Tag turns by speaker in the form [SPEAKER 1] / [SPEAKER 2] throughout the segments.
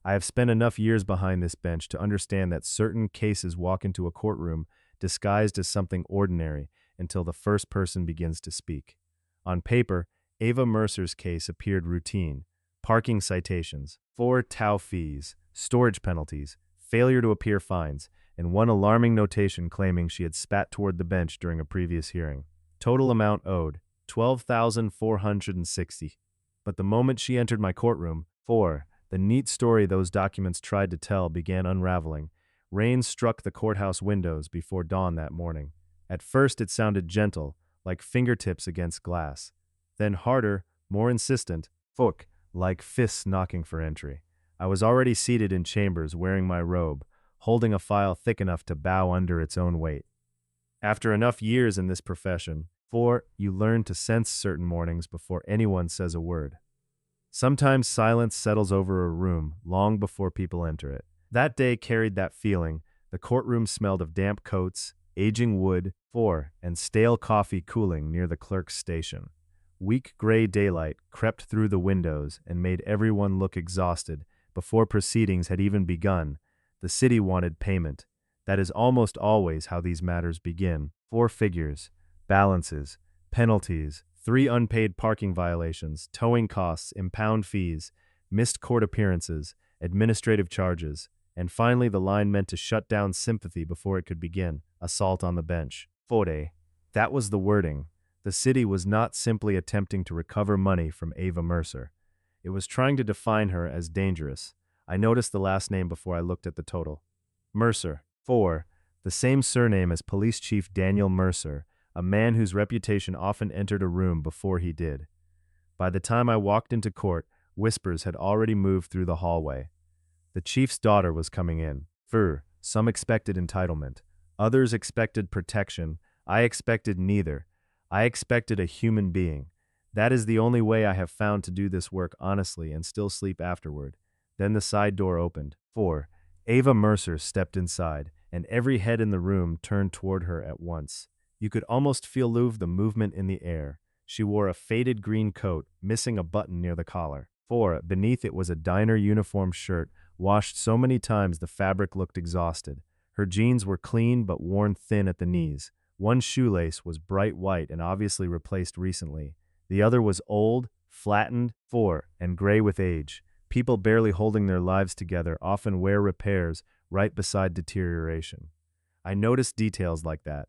[SPEAKER 1] I have spent enough years behind this bench to understand that certain cases walk into a courtroom disguised as something ordinary until the first person begins to speak. On paper, Ava Mercer's case appeared routine: parking citations, 4 tow fees, storage penalties, failure to appear fines, and one alarming notation claiming she had spat toward the bench during a previous hearing. Total amount owed, $12,460. But the moment she entered my courtroom, the neat story those documents tried to tell began unraveling. Rain struck the courthouse windows before dawn that morning. At first it sounded gentle, like fingertips against glass. Then harder, more insistent, like fists knocking for entry. I was already seated in chambers wearing my robe, holding a file thick enough to bow under its own weight. After enough years in this profession, you learn to sense certain mornings before anyone says a word. Sometimes silence settles over a room long before people enter it. That day carried that feeling. The courtroom smelled of damp coats, aging wood, and stale coffee cooling near the clerk's station. Weak gray daylight crept through the windows and made everyone look exhausted before proceedings had even begun. The city wanted payment. That is almost always how these matters begin. 4 figures, balances, penalties, 3 unpaid parking violations, towing costs, impound fees, missed court appearances, administrative charges, and finally the line meant to shut down sympathy before it could begin: assault on the bench. That was the wording. The city was not simply attempting to recover money from Ava Mercer. It was trying to define her as dangerous. I noticed the last name before I looked at the total. Mercer. The same surname as Police Chief Daniel Mercer, a man whose reputation often entered a room before he did. By the time I walked into court, whispers had already moved through the hallway. The chief's daughter was coming in. Some expected entitlement. Others expected protection. I expected neither. I expected a human being. That is the only way I have found to do this work honestly and still sleep afterward. Then the side door opened. Ava Mercer stepped inside, and every head in the room turned toward her at once. You could almost feel the movement in the air. She wore a faded green coat, missing a button near the collar. Beneath it was a diner uniform shirt, washed so many times the fabric looked exhausted. Her jeans were clean but worn thin at the knees. One shoelace was bright white and obviously replaced recently. The other was old, flattened, and gray with age. People barely holding their lives together often wear repairs right beside deterioration. I noticed details like that.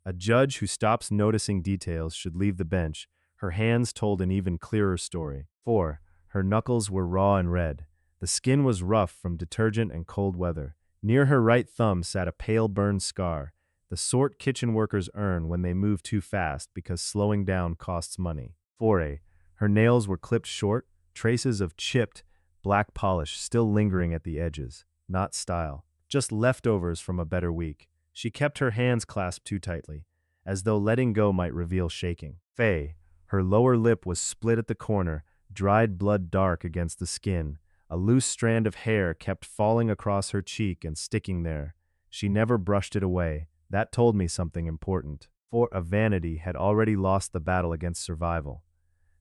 [SPEAKER 1] A judge who stops noticing details should leave the bench. Her hands told an even clearer story. Her knuckles were raw and red. The skin was rough from detergent and cold weather. Near her right thumb sat a pale burned scar, the sort kitchen workers earn when they move too fast because slowing down costs money. Her nails were clipped short, traces of chipped, black polish still lingering at the edges. Not style, just leftovers from a better week. She kept her hands clasped too tightly, as though letting go might reveal shaking. Her lower lip was split at the corner, dried blood dark against the skin. A loose strand of hair kept falling across her cheek and sticking there. She never brushed it away. That told me something important. Vanity had already lost the battle against survival.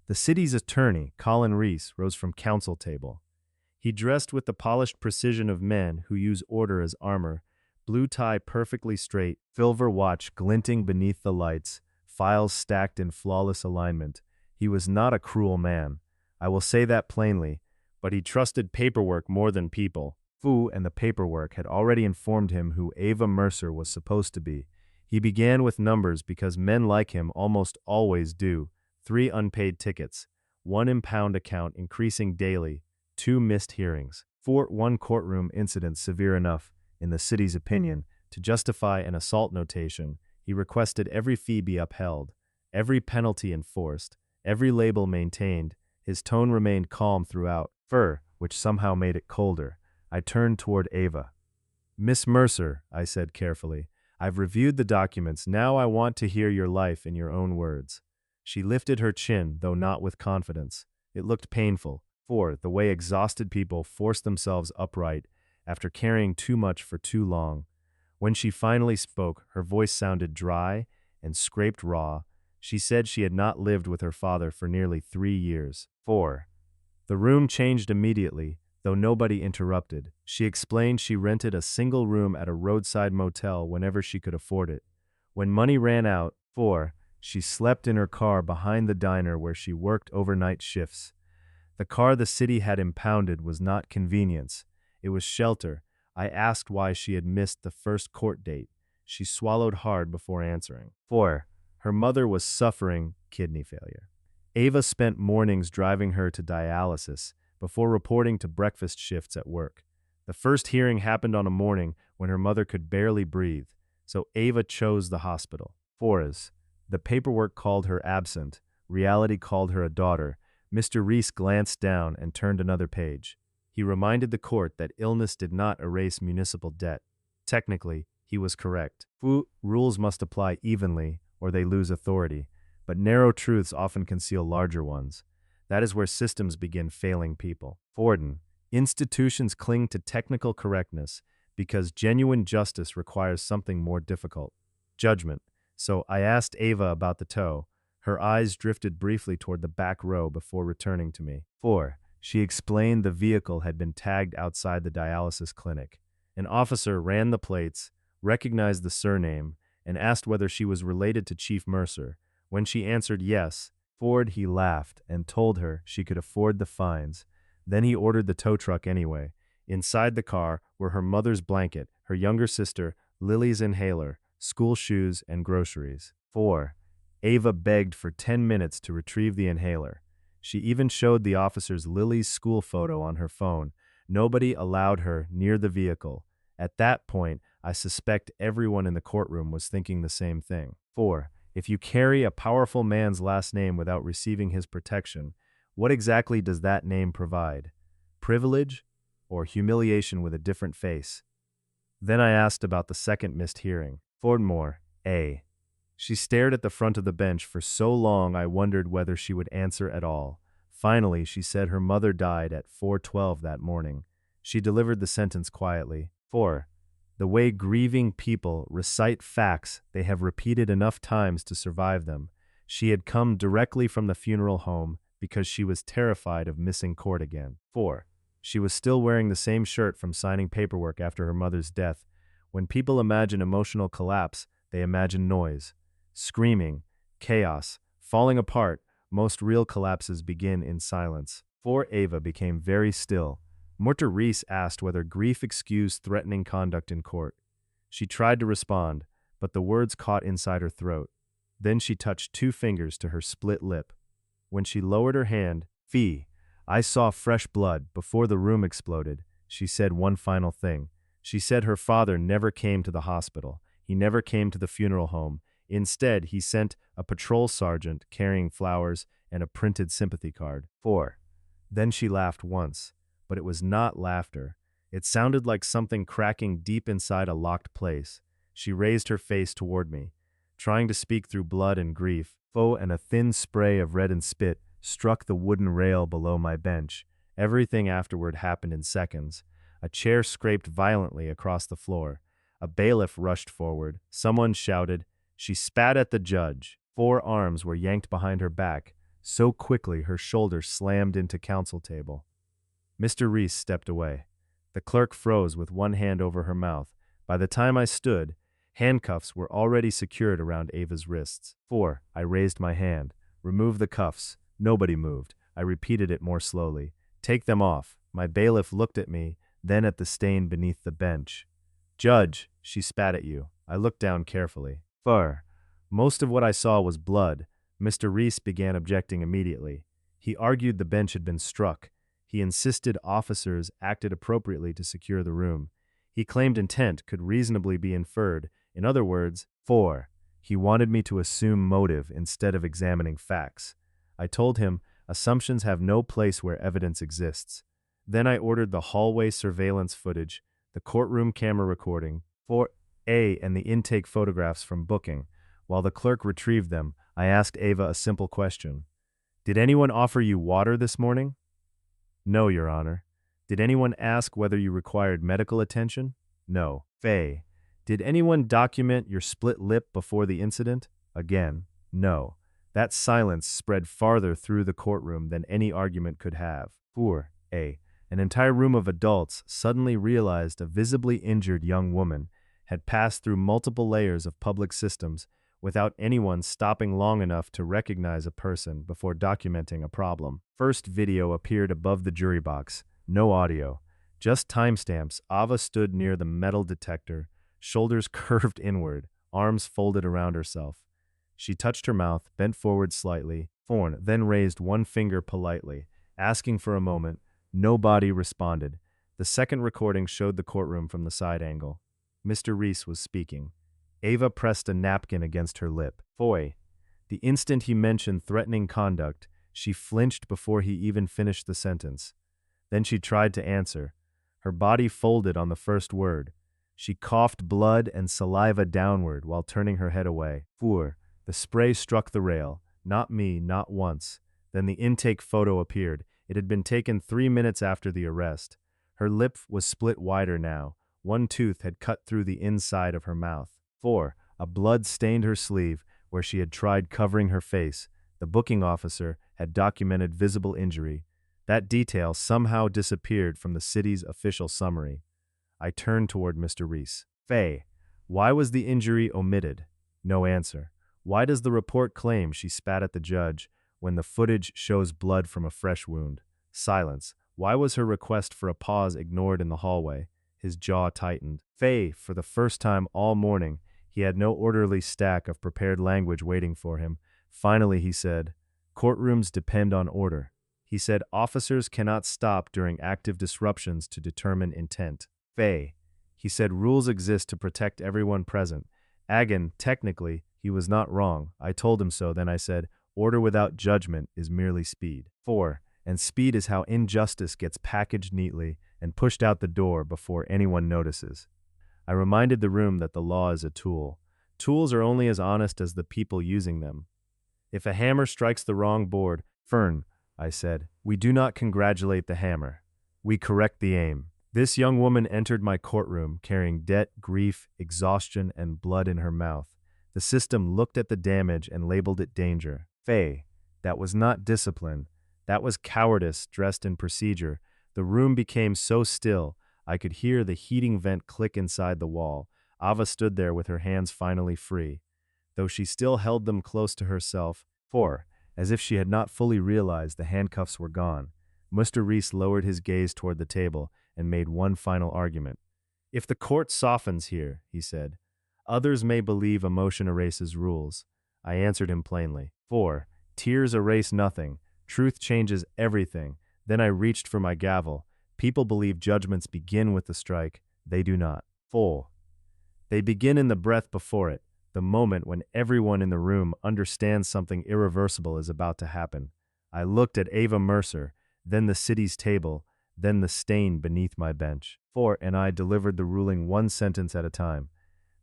[SPEAKER 1] The city's attorney, Colin Reese, rose from counsel table. He dressed with the polished precision of men who use order as armor, blue tie perfectly straight, silver watch glinting beneath the lights, files stacked in flawless alignment. He was not a cruel man. I will say that plainly, but he trusted paperwork more than people. And the paperwork had already informed him who Ava Mercer was supposed to be. He began with numbers because men like him almost always do. 3 unpaid tickets, 1 impound account increasing daily, 2 missed hearings, 1 courtroom incident severe enough, in the city's opinion, to justify an assault notation. He requested every fee be upheld, every penalty enforced, every label maintained. His tone remained calm throughout, which somehow made it colder. I turned toward Ava. "Miss Mercer," I said carefully, "I've reviewed the documents. Now I want to hear your life in your own words." She lifted her chin, though not with confidence. It looked painful, the way exhausted people force themselves upright after carrying too much for too long. When she finally spoke, her voice sounded dry and scraped raw. She said she had not lived with her father for nearly 3 years. The room changed immediately. though nobody interrupted. She explained she rented a single room at a roadside motel whenever she could afford it. When money ran out, 4, she slept in her car behind the diner where she worked overnight shifts. The car the city had impounded was not convenience. It was shelter. I asked why she had missed the first court date. She swallowed hard before answering. 4. Her mother was suffering kidney failure. Ava spent mornings driving her to dialysis before reporting to breakfast shifts at work. The first hearing happened on a morning when her mother could barely breathe, so Ava chose the hospital. 4. The paperwork called her absent. Reality called her a daughter. Mr. Reese glanced down and turned another page. He reminded the court that illness did not erase municipal debt. Technically, he was correct. Rules must apply evenly, or they lose authority, but narrow truths often conceal larger ones. That is where systems begin failing people. Forden, institutions cling to technical correctness because genuine justice requires something more difficult: judgment. So I asked Ava about the tow. Her eyes drifted briefly toward the back row before returning to me. 4. She explained the vehicle had been tagged outside the dialysis clinic. An officer ran the plates, recognized the surname, and asked whether she was related to Chief Mercer. When she answered yes, he laughed and told her she could afford the fines. Then he ordered the tow truck anyway. Inside the car were her mother's blanket, her younger sister, Lily's inhaler, school shoes, and groceries. 4. Ava begged for 10 minutes to retrieve the inhaler. She even showed the officers Lily's school photo on her phone. Nobody allowed her near the vehicle. At that point, I suspect everyone in the courtroom was thinking the same thing. 4. If you carry a powerful man's last name without receiving his protection, what exactly does that name provide? Privilege or humiliation with a different face? Then I asked about the second missed hearing. Fordmore, A. She stared at the front of the bench for so long I wondered whether she would answer at all. Finally, she said her mother died at 4:12 that morning. She delivered the sentence quietly. 4. The way grieving people recite facts they have repeated enough times to survive them. She had come directly from the funeral home because she was terrified of missing court again. 4. She was still wearing the same shirt from signing paperwork after her mother's death. When people imagine emotional collapse, they imagine noise. Screaming, chaos, falling apart. Most real collapses begin in silence. 4. Ava became very still. Mr. Reese asked whether grief excused threatening conduct in court. She tried to respond, but the words caught inside her throat. Then she touched 2 fingers to her split lip. When she lowered her hand, I saw fresh blood before the room exploded. She said one final thing. She said her father never came to the hospital. He never came to the funeral home. Instead, he sent a patrol sergeant carrying flowers and a printed sympathy card. 4. Then she laughed once. But it was not laughter. It sounded like something cracking deep inside a locked place. She raised her face toward me, trying to speak through blood and grief. And a thin spray of red and spit struck the wooden rail below my bench. Everything afterward happened in seconds. A chair scraped violently across the floor. A bailiff rushed forward. Someone shouted. She spat at the judge. 4 arms were yanked behind her back. So quickly her shoulders slammed into counsel table. Mr. Reese stepped away. The clerk froze with one hand over her mouth. By the time I stood, handcuffs were already secured around Ava's wrists. 4. I raised my hand. Remove the cuffs. Nobody moved. I repeated it more slowly. Take them off. My bailiff looked at me, then at the stain beneath the bench. Judge, she spat at you. I looked down carefully. Most of what I saw was blood. Mr. Reese began objecting immediately. He argued the bench had been struck. He insisted officers acted appropriately to secure the room. He claimed intent could reasonably be inferred. In other words, 4. He wanted me to assume motive instead of examining facts. I told him assumptions have no place where evidence exists. Then I ordered the hallway surveillance footage, the courtroom camera recording, 4A, and the intake photographs from booking. While the clerk retrieved them, I asked Ava a simple question. Did anyone offer you water this morning? No, Your Honor. Did anyone ask whether you required medical attention? No. Faye. Did anyone document your split lip before the incident? Again, no. That silence spread farther through the courtroom than any argument could have. 4A. An entire room of adults suddenly realized a visibly injured young woman had passed through multiple layers of public systems without anyone stopping long enough to recognize a person before documenting a problem. First video appeared above the jury box. No audio. Just timestamps. Ava stood near the metal detector, shoulders curved inward, arms folded around herself. She touched her mouth, bent forward slightly, then raised one finger politely, asking for a moment. Nobody responded. The second recording showed the courtroom from the side angle. Mr. Reese was speaking. Ava pressed a napkin against her lip. Foy. The instant he mentioned threatening conduct, she flinched before he even finished the sentence. Then she tried to answer. Her body folded on the first word. She coughed blood and saliva downward while turning her head away. Four. The spray struck the rail. Not me, not once. Then the intake photo appeared. It had been taken 3 minutes after the arrest. Her lip was split wider now. One tooth had cut through the inside of her mouth. 4. A blood stained her sleeve where she had tried covering her face. The booking officer had documented visible injury. That detail somehow disappeared from the city's official summary. I turned toward Mr. Reese. Faye, why was the injury omitted? No answer. Why does the report claim she spat at the judge when the footage shows blood from a fresh wound? Silence. Why was her request for a pause ignored in the hallway? His jaw tightened. Faye, for the first time all morning, he had no orderly stack of prepared language waiting for him. Finally, he said, courtrooms depend on order. He said officers cannot stop during active disruptions to determine intent. Faye, he said rules exist to protect everyone present. Agan, technically, he was not wrong. I told him so. Then I said, order without judgment is merely speed. 4. And speed is how injustice gets packaged neatly and pushed out the door before anyone notices. I reminded the room that the law is a tool. Tools are only as honest as the people using them. If a hammer strikes the wrong board, Fern, I said, we do not congratulate the hammer. We correct the aim. This young woman entered my courtroom carrying debt, grief, exhaustion, and blood in her mouth. The system looked at the damage and labeled it danger. Faye, that was not discipline. That was cowardice dressed in procedure. The room became so still, I could hear the heating vent click inside the wall. Ava stood there with her hands finally free, though she still held them close to herself. 4. As if she had not fully realized the handcuffs were gone, Mr. Reese lowered his gaze toward the table and made one final argument. If the court softens here, he said, others may believe emotion erases rules. I answered him plainly. 4. Tears erase nothing. Truth changes everything. Then I reached for my gavel. People believe judgments begin with the strike. They do not. 4. They begin in the breath before it, the moment when everyone in the room understands something irreversible is about to happen. I looked at Ava Mercer, then the city's table, then the stain beneath my bench. 4. And I delivered the ruling one sentence at a time.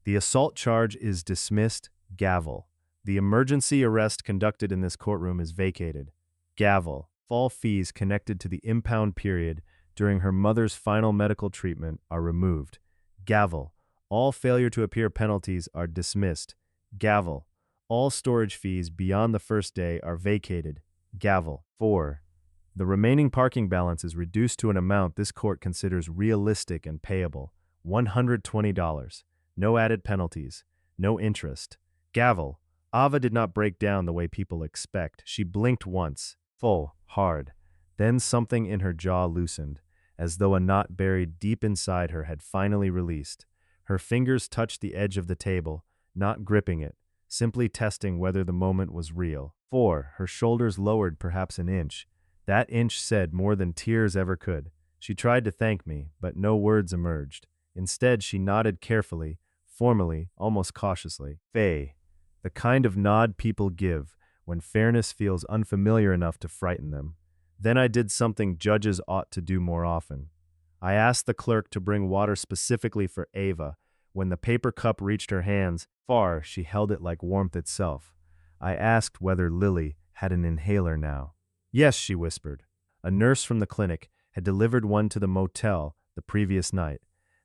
[SPEAKER 1] The assault charge is dismissed. Gavel. The emergency arrest conducted in this courtroom is vacated. Gavel. All fees connected to the impound period during her mother's final medical treatment are removed. Gavel. All failure to appear penalties are dismissed. Gavel. All storage fees beyond the first day are vacated. Gavel. 4. The remaining parking balance is reduced to an amount this court considers realistic and payable. $120. No added penalties. No interest. Gavel. Ava did not break down the way people expect. She blinked once. Full. Hard. Then something in her jaw loosened, as though a knot buried deep inside her had finally released. Her fingers touched the edge of the table, not gripping it, simply testing whether the moment was real. 4. Her shoulders lowered perhaps an inch. That inch said more than tears ever could. She tried to thank me, but no words emerged. Instead, she nodded carefully, formally, almost cautiously. Faye. The kind of nod people give when fairness feels unfamiliar enough to frighten them. Then I did something judges ought to do more often. I asked the clerk to bring water specifically for Ava. When the paper cup reached her hands, she held it like warmth itself. I asked whether Lily had an inhaler now. Yes, she whispered. A nurse from the clinic had delivered one to the motel the previous night.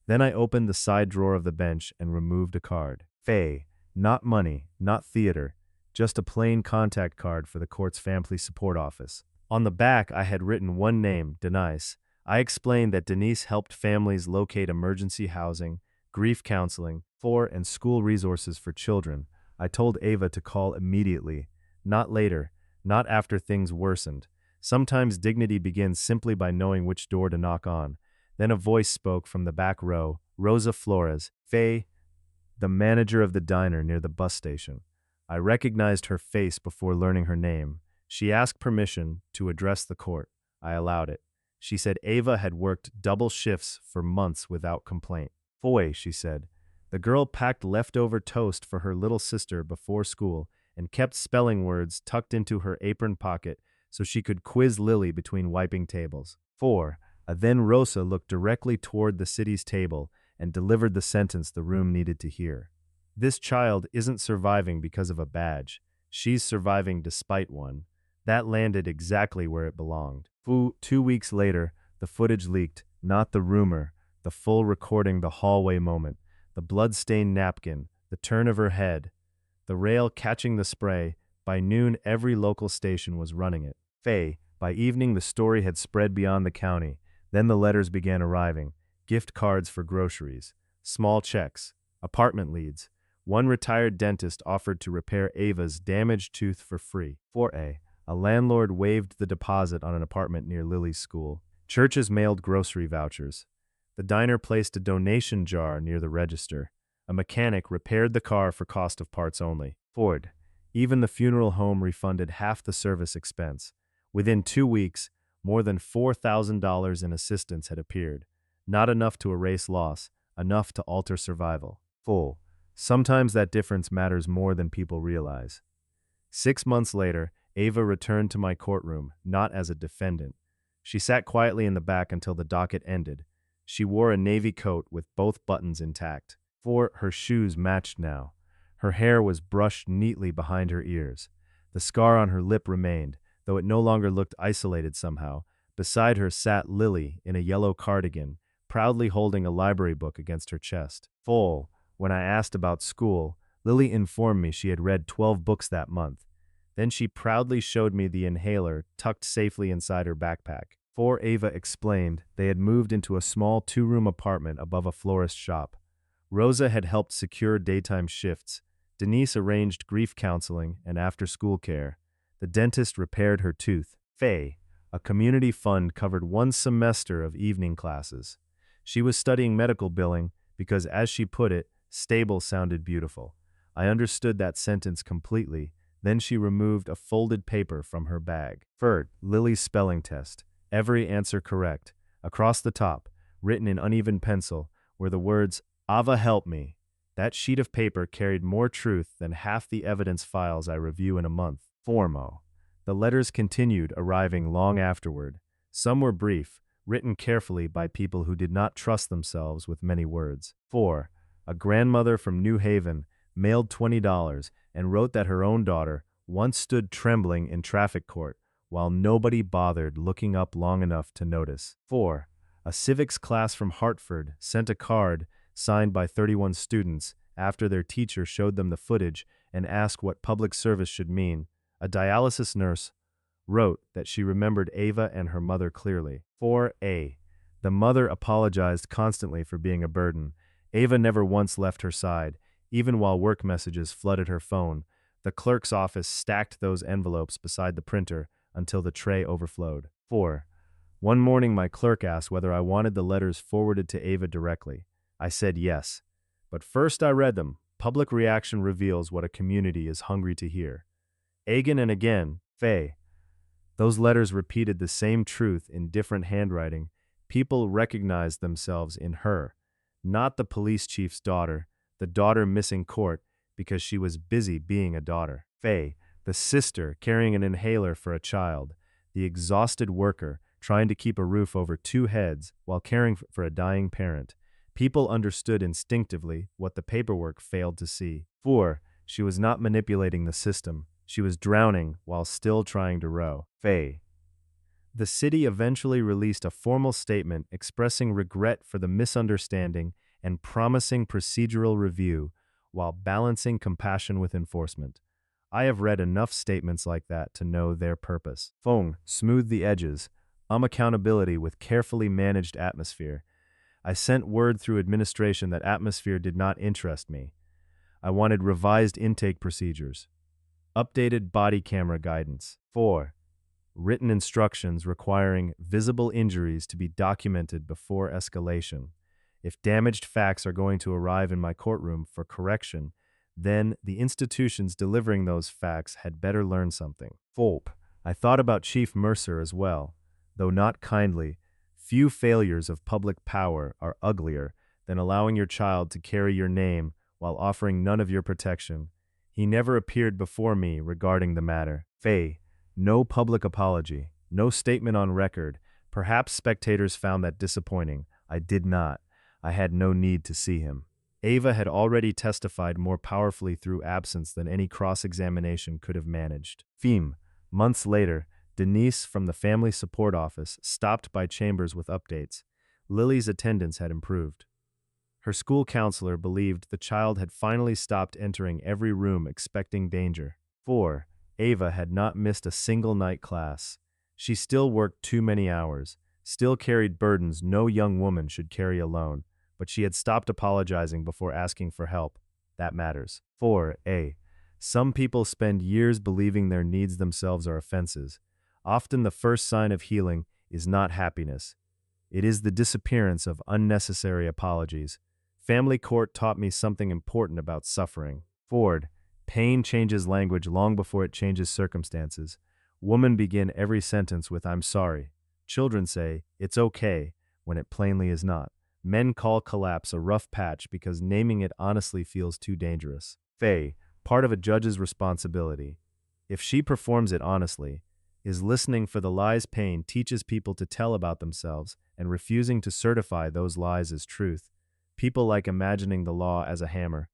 [SPEAKER 1] Then I opened the side drawer of the bench and removed a card. Faye, not money, not theater, just a plain contact card for the court's family support office. On the back I had written one name, Denise. I explained that Denise helped families locate emergency housing, grief counseling, and school resources for children. I told Ava to call immediately, not later, not after things worsened. Sometimes dignity begins simply by knowing which door to knock on. Then a voice spoke from the back row, Rosa Flores, Faye, the manager of the diner near the bus station. I recognized her face before learning her name. She asked permission to address the court. I allowed it. She said Ava had worked double shifts for months without complaint. Foy, she said. The girl packed leftover toast for her little sister before school and kept spelling words tucked into her apron pocket so she could quiz Lily between wiping tables. 4. Then Rosa looked directly toward the city's table and delivered the sentence the room needed to hear. This child isn't surviving because of a badge. She's surviving despite one. That landed exactly where it belonged. 2 weeks later, the footage leaked, not the rumor, the full recording, the hallway moment, the blood-stained napkin, the turn of her head, the rail catching the spray. By noon, every local station was running it. By evening, the story had spread beyond the county. Then the letters began arriving. Gift cards for groceries, small checks, apartment leads. One retired dentist offered to repair Ava's damaged tooth for free. 4. A landlord waived the deposit on an apartment near Lily's school. Churches mailed grocery vouchers. The diner placed a donation jar near the register. A mechanic repaired the car for cost of parts only. Even the funeral home refunded half the service expense. Within 2 weeks, more than $4,000 in assistance had appeared. Not enough to erase loss, enough to alter survival. Sometimes that difference matters more than people realize. 6 months later, Ava returned to my courtroom, not as a defendant. She sat quietly in the back until the docket ended. She wore a navy coat with both buttons intact. Her shoes matched now. Her hair was brushed neatly behind her ears. The scar on her lip remained, though it no longer looked isolated somehow. Beside her sat Lily in a yellow cardigan, proudly holding a library book against her chest. When I asked about school, Lily informed me she had read 12 books that month. Then she proudly showed me the inhaler tucked safely inside her backpack. Ava explained they had moved into a small 2-room apartment above a florist shop. Rosa had helped secure daytime shifts. Denise arranged grief counseling and after-school care. The dentist repaired her tooth. A community fund covered 1 semester of evening classes. She was studying medical billing because, as she put it, stable sounded beautiful. I understood that sentence completely. Then she removed a folded paper from her bag. Lily's spelling test. Every answer correct. Across the top, written in uneven pencil, were the words, Ava help me. That sheet of paper carried more truth than half the evidence files I review in a month. The letters continued arriving long afterward. Some were brief, written carefully by people who did not trust themselves with many words. A grandmother from New Haven mailed $20 and wrote that her own daughter once stood trembling in traffic court while nobody bothered looking up long enough to notice. A civics class from Hartford sent a card signed by 31 students after their teacher showed them the footage and asked what public service should mean. A dialysis nurse wrote that she remembered Ava and her mother clearly. The mother apologized constantly for being a burden. Ava never once left her side, even while work messages flooded her phone. The clerk's office stacked those envelopes beside the printer until the tray overflowed. One morning my clerk asked whether I wanted the letters forwarded to Ava directly. I said yes. But first I read them. Public reaction reveals what a community is hungry to hear. Again and again, those letters repeated the same truth in different handwriting. People recognized themselves in her. Not the police chief's daughter, the daughter missing court because she was busy being a daughter. The sister carrying an inhaler for a child. The exhausted worker trying to keep a roof over 2 heads while caring for a dying parent. People understood instinctively what the paperwork failed to see. She was not manipulating the system. She was drowning while still trying to row. The city eventually released a formal statement expressing regret for the misunderstanding and promising procedural review while balancing compassion with enforcement. I have read enough statements like that to know their purpose. Smoothed the edges, accountability with carefully managed atmosphere. I sent word through administration that atmosphere did not interest me. I wanted revised intake procedures, updated body camera guidance. 4. Written instructions requiring visible injuries to be documented before escalation. If damaged facts are going to arrive in my courtroom for correction, then the institutions delivering those facts had better learn something. 4. I thought about Chief Mercer as well, though not kindly. Few failures of public power are uglier than allowing your child to carry your name while offering none of your protection. He never appeared before me regarding the matter. Faye, no public apology, no statement on record. Perhaps spectators found that disappointing. I did not. I had no need to see him. Ava had already testified more powerfully through absence than any cross-examination could have managed. Months later, Denise from the Family Support Office stopped by Chambers with updates. Lily's attendance had improved. Her school counselor believed the child had finally stopped entering every room expecting danger. 4. Ava had not missed a single night class. She still worked too many hours, still carried burdens no young woman should carry alone, but she had stopped apologizing before asking for help. That matters. 4a. Some people spend years believing their needs themselves are offenses. Often the first sign of healing is not happiness. It is the disappearance of unnecessary apologies. Family court taught me something important about suffering. Pain changes language long before it changes circumstances. Women begin every sentence with "I'm sorry." Children say, "It's okay," when it plainly is not. Men call collapse a rough patch because naming it honestly feels too dangerous. Part of a judge's responsibility, if she performs it honestly, is listening for the lies pain teaches people to tell about themselves and refusing to certify those lies as truth. People like imagining the law as a hammer.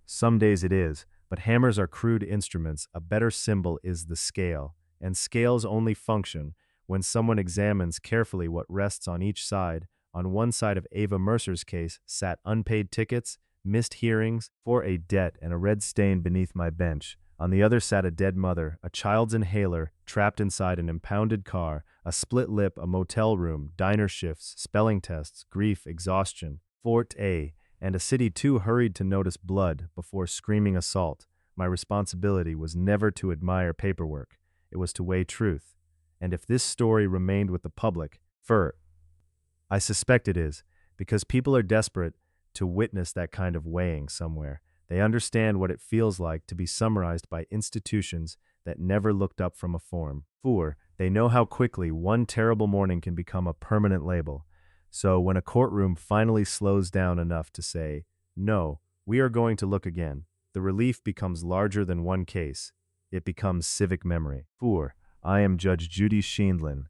[SPEAKER 1] Some days it is, but hammers are crude instruments. A better symbol is the scale, and scales only function when someone examines carefully what rests on each side. On one side of Ava Mercer's case sat unpaid tickets, missed hearings, a debt, and a red stain beneath my bench. On the other sat a dead mother, a child's inhaler, trapped inside an impounded car, a split lip, a motel room, diner shifts, spelling tests, grief, exhaustion. And a city too hurried to notice blood before screaming assault. My responsibility was never to admire paperwork. It was to weigh truth. And if this story remained with the public, I suspect it is, because people are desperate to witness that kind of weighing somewhere. They understand what it feels like to be summarized by institutions that never looked up from a form. They know how quickly one terrible morning can become a permanent label. So when a courtroom finally slows down enough to say, "No, we are going to look again," the relief becomes larger than one case. It becomes civic memory. I am Judge Judy Sheindlin.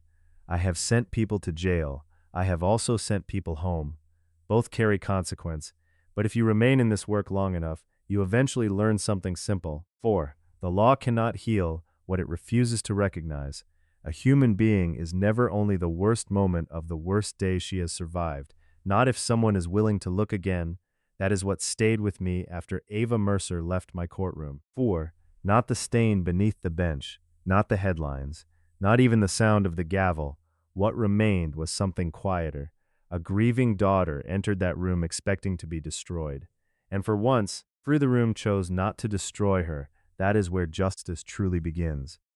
[SPEAKER 1] I have sent people to jail. I have also sent people home. Both carry consequence, but if you remain in this work long enough, you eventually learn something simple. The law cannot heal what it refuses to recognize. A human being is never only the worst moment of the worst day she has survived, not if someone is willing to look again. That is what stayed with me after Ava Mercer left my courtroom. Not the stain beneath the bench, not the headlines, not even the sound of the gavel. What remained was something quieter. A grieving daughter entered that room expecting to be destroyed. And for once, the room chose not to destroy her. That is where justice truly begins.